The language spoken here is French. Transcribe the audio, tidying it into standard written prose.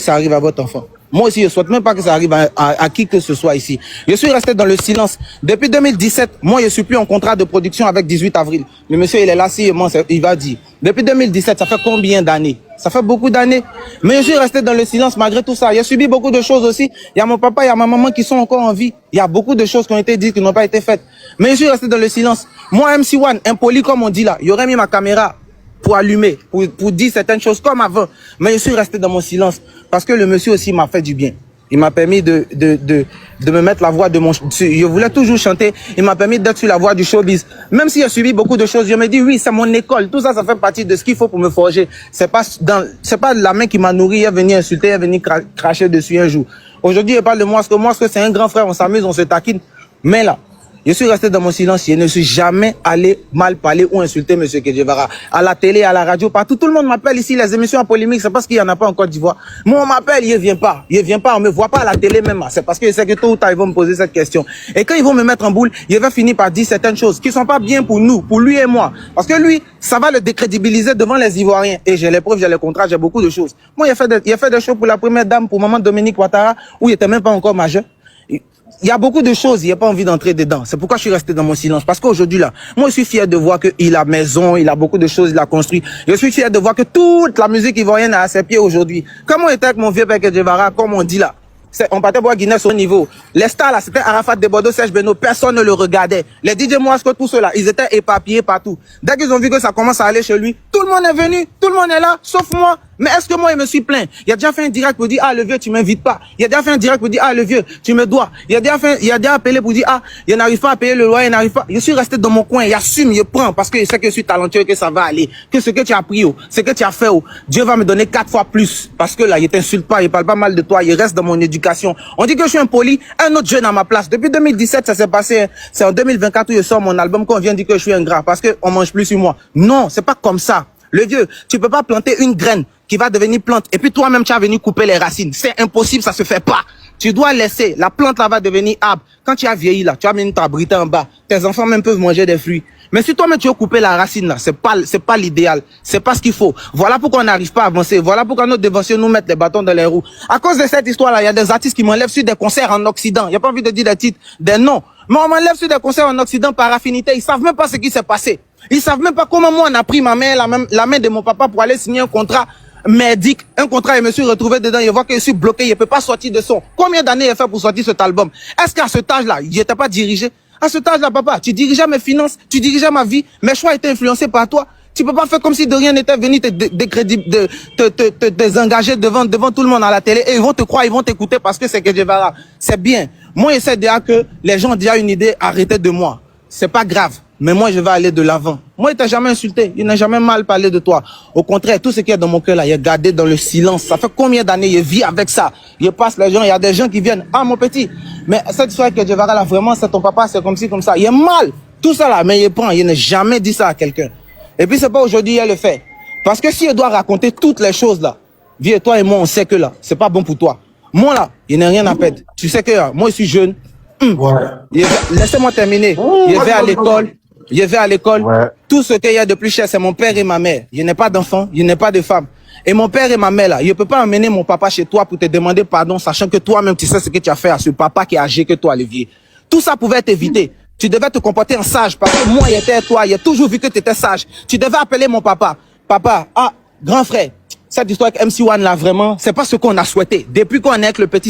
ça arrive à votre enfant. Moi aussi, je ne souhaite même pas que ça arrive à qui que ce soit ici. Je suis resté dans le silence. Depuis 2017, moi, je ne suis plus en contrat de production avec 18 avril. Le monsieur, il est là, il va dire. Depuis 2017, ça fait combien d'années? Ça fait beaucoup d'années. Mais je suis resté dans le silence malgré tout ça. J'ai subi beaucoup de choses aussi. Il y a mon papa, il y a ma maman qui sont encore en vie. Il y a beaucoup de choses qui ont été dites, qui n'ont pas été faites. Mais je suis resté dans le silence. Moi, MC1, impoli comme on dit là, il y aurait mis ma caméra pour allumer, pour dire certaines choses comme avant. Mais je suis resté dans mon silence parce que le monsieur aussi m'a fait du bien. Il m'a permis de me mettre la voix de mon... Je voulais toujours chanter. Il m'a permis d'être sur la voie du showbiz. Même si j'ai subi beaucoup de choses, je me dis, oui, c'est mon école. Tout ça, ça fait partie de ce qu'il faut pour me forger. C'est pas la main qui m'a nourri, elle est venue insulter, elle est venue cracher dessus un jour. Aujourd'hui, je parle de Mouasko. Mouasko, c'est un grand frère, on s'amuse, on se taquine. Mais là, je suis resté dans mon silence. Je ne suis jamais allé mal parler ou insulter M. Che Guevara. À la télé, à la radio, partout. Tout le monde m'appelle ici. Les émissions en polémique, c'est parce qu'il n'y en a pas en Côte d'Ivoire. Moi, on m'appelle, il ne vient pas. Il ne vient pas, on ne me voit pas à la télé même. C'est parce que je sais que tôt ou tard, ils vont me poser cette question. Et quand ils vont me mettre en boule, il va finir par dire certaines choses qui ne sont pas bien pour nous, pour lui et moi. Parce que lui, ça va le décrédibiliser devant les Ivoiriens. Et j'ai les preuves, j'ai les contrats, j'ai beaucoup de choses. Moi, il a fait des choses pour la première dame, pour maman Dominique Ouattara, où il n'était même pas encore majeur. Il y a beaucoup de choses, il n'y a pas envie d'entrer dedans. C'est pourquoi je suis resté dans mon silence. Parce qu'aujourd'hui, là, moi, je suis fier de voir qu'il a maison, il a beaucoup de choses, il a construit. Je suis fier de voir que toute la musique ivoirienne est à ses pieds aujourd'hui. Comme on était avec mon vieux père Che Guevara, comme on dit là, on partait voir Guinness au niveau. Les stars, là, c'était Arafat, Desbordeaux, Serge Beno, personne ne le regardait. Les DJ Mouasko, tout ceux-là, ils étaient éparpillés partout. Dès qu'ils ont vu que ça commence à aller chez lui, tout le monde est venu, tout le monde est là, sauf moi. Mais est-ce que moi, il me suis plaint? Il a déjà fait un direct pour dire, ah, le vieux, tu m'invites pas. Il a déjà fait un direct pour dire, ah, le vieux, tu me dois. Il a déjà appelé pour dire, ah, il n'arrive pas à payer le loyer, il n'arrive pas. Je suis resté dans mon coin, il assume, il prend, parce que je sais que je suis talentueux, que ça va aller. Que ce que tu as pris, ce que tu as fait, Dieu va me donner 4 fois plus. Parce que là, il t'insulte pas, il parle pas mal de toi, il reste dans mon éducation. On dit que je suis impoli, un autre jeune à ma place. Depuis 2017, ça s'est passé, c'est en 2024 où je sors mon album, qu'on vient dire que je suis ingrat, parce qu'on mange plus sur moi. Non, c'est pas comme ça. Le vieux, tu peux pas planter une graine qui va devenir plante et puis toi-même tu as venu couper les racines. C'est impossible, ça se fait pas. Tu dois laisser, la plante là va devenir arbre. Quand tu as vieilli là, tu as mis ta brité en bas. Tes enfants même peuvent manger des fruits. Mais si toi-même tu veux couper la racine là, c'est pas l'idéal. C'est pas ce qu'il faut. Voilà pourquoi on n'arrive pas à avancer. Voilà pourquoi nos dévanciers nous mettent les bâtons dans les roues. À cause de cette histoire là, il y a des artistes qui m'enlèvent sur des concerts en Occident. Il n'y a pas envie de dire des titres, des noms. Mais on m'enlève sur des concerts en Occident par affinité. Ils savent même pas ce qui s'est passé. Ils savent même pas comment moi on a pris ma main, la main de mon papa pour aller signer un contrat merdique. Un contrat, je me suis retrouvé dedans, je vois que je suis bloqué, je peux pas sortir de son. Combien d'années j'ai fait pour sortir cet album? Est-ce qu'à cet âge-là, j'étais pas dirigé? À cet âge-là, papa, tu dirigeais mes finances, tu dirigeais ma vie, mes choix étaient influencés par toi. Tu peux pas faire comme si de rien n'était venu te désengager devant tout le monde à la télé et ils vont te croire, ils vont t'écouter parce que c'est que Guevara. C'est bien. Moi, j'essaie déjà que les gens ont déjà une idée, arrêtez de moi. C'est pas grave. Mais moi, je vais aller de l'avant. Moi, il t'a jamais insulté. Il n'a jamais mal parlé de toi. Au contraire, tout ce qui est dans mon cœur, là, il est gardé dans le silence. Ça fait combien d'années je vis avec ça? Je passe les gens, il y a des gens qui viennent. Ah, mon petit. Mais cette histoire que Guevara, là, vraiment, c'est ton papa, c'est comme ci, comme ça. Il est mal. Tout ça, là, mais il prend. Il n'a jamais dit ça à quelqu'un. Et puis, c'est pas aujourd'hui, il le fait. Parce que si il doit raconter toutes les choses, là, vieux, toi et moi, on sait que là, c'est pas bon pour toi. Moi, là, il n'y a rien à perdre. Tu sais que, là, moi, je suis jeune. Ouais. Laissez-moi terminer. Je vais à l'école. Je vais à l'école. Ouais. Tout ce qu'il y a de plus cher, c'est mon père et ma mère. Je n'ai pas d'enfant, je n'ai pas de femme. Et mon père et ma mère, là, je ne peux pas emmener mon papa chez toi pour te demander pardon, sachant que toi-même, tu sais ce que tu as fait à ce papa qui est âgé que toi, Olivier. Tout ça pouvait être évité. Tu devais te comporter en sage, parce que moi, j'étais toi, j'ai toujours vu que tu étais sage. Tu devais appeler mon papa. Papa, ah, grand frère, cette histoire avec MC1, là, vraiment, c'est pas ce qu'on a souhaité. Depuis qu'on est avec le petit...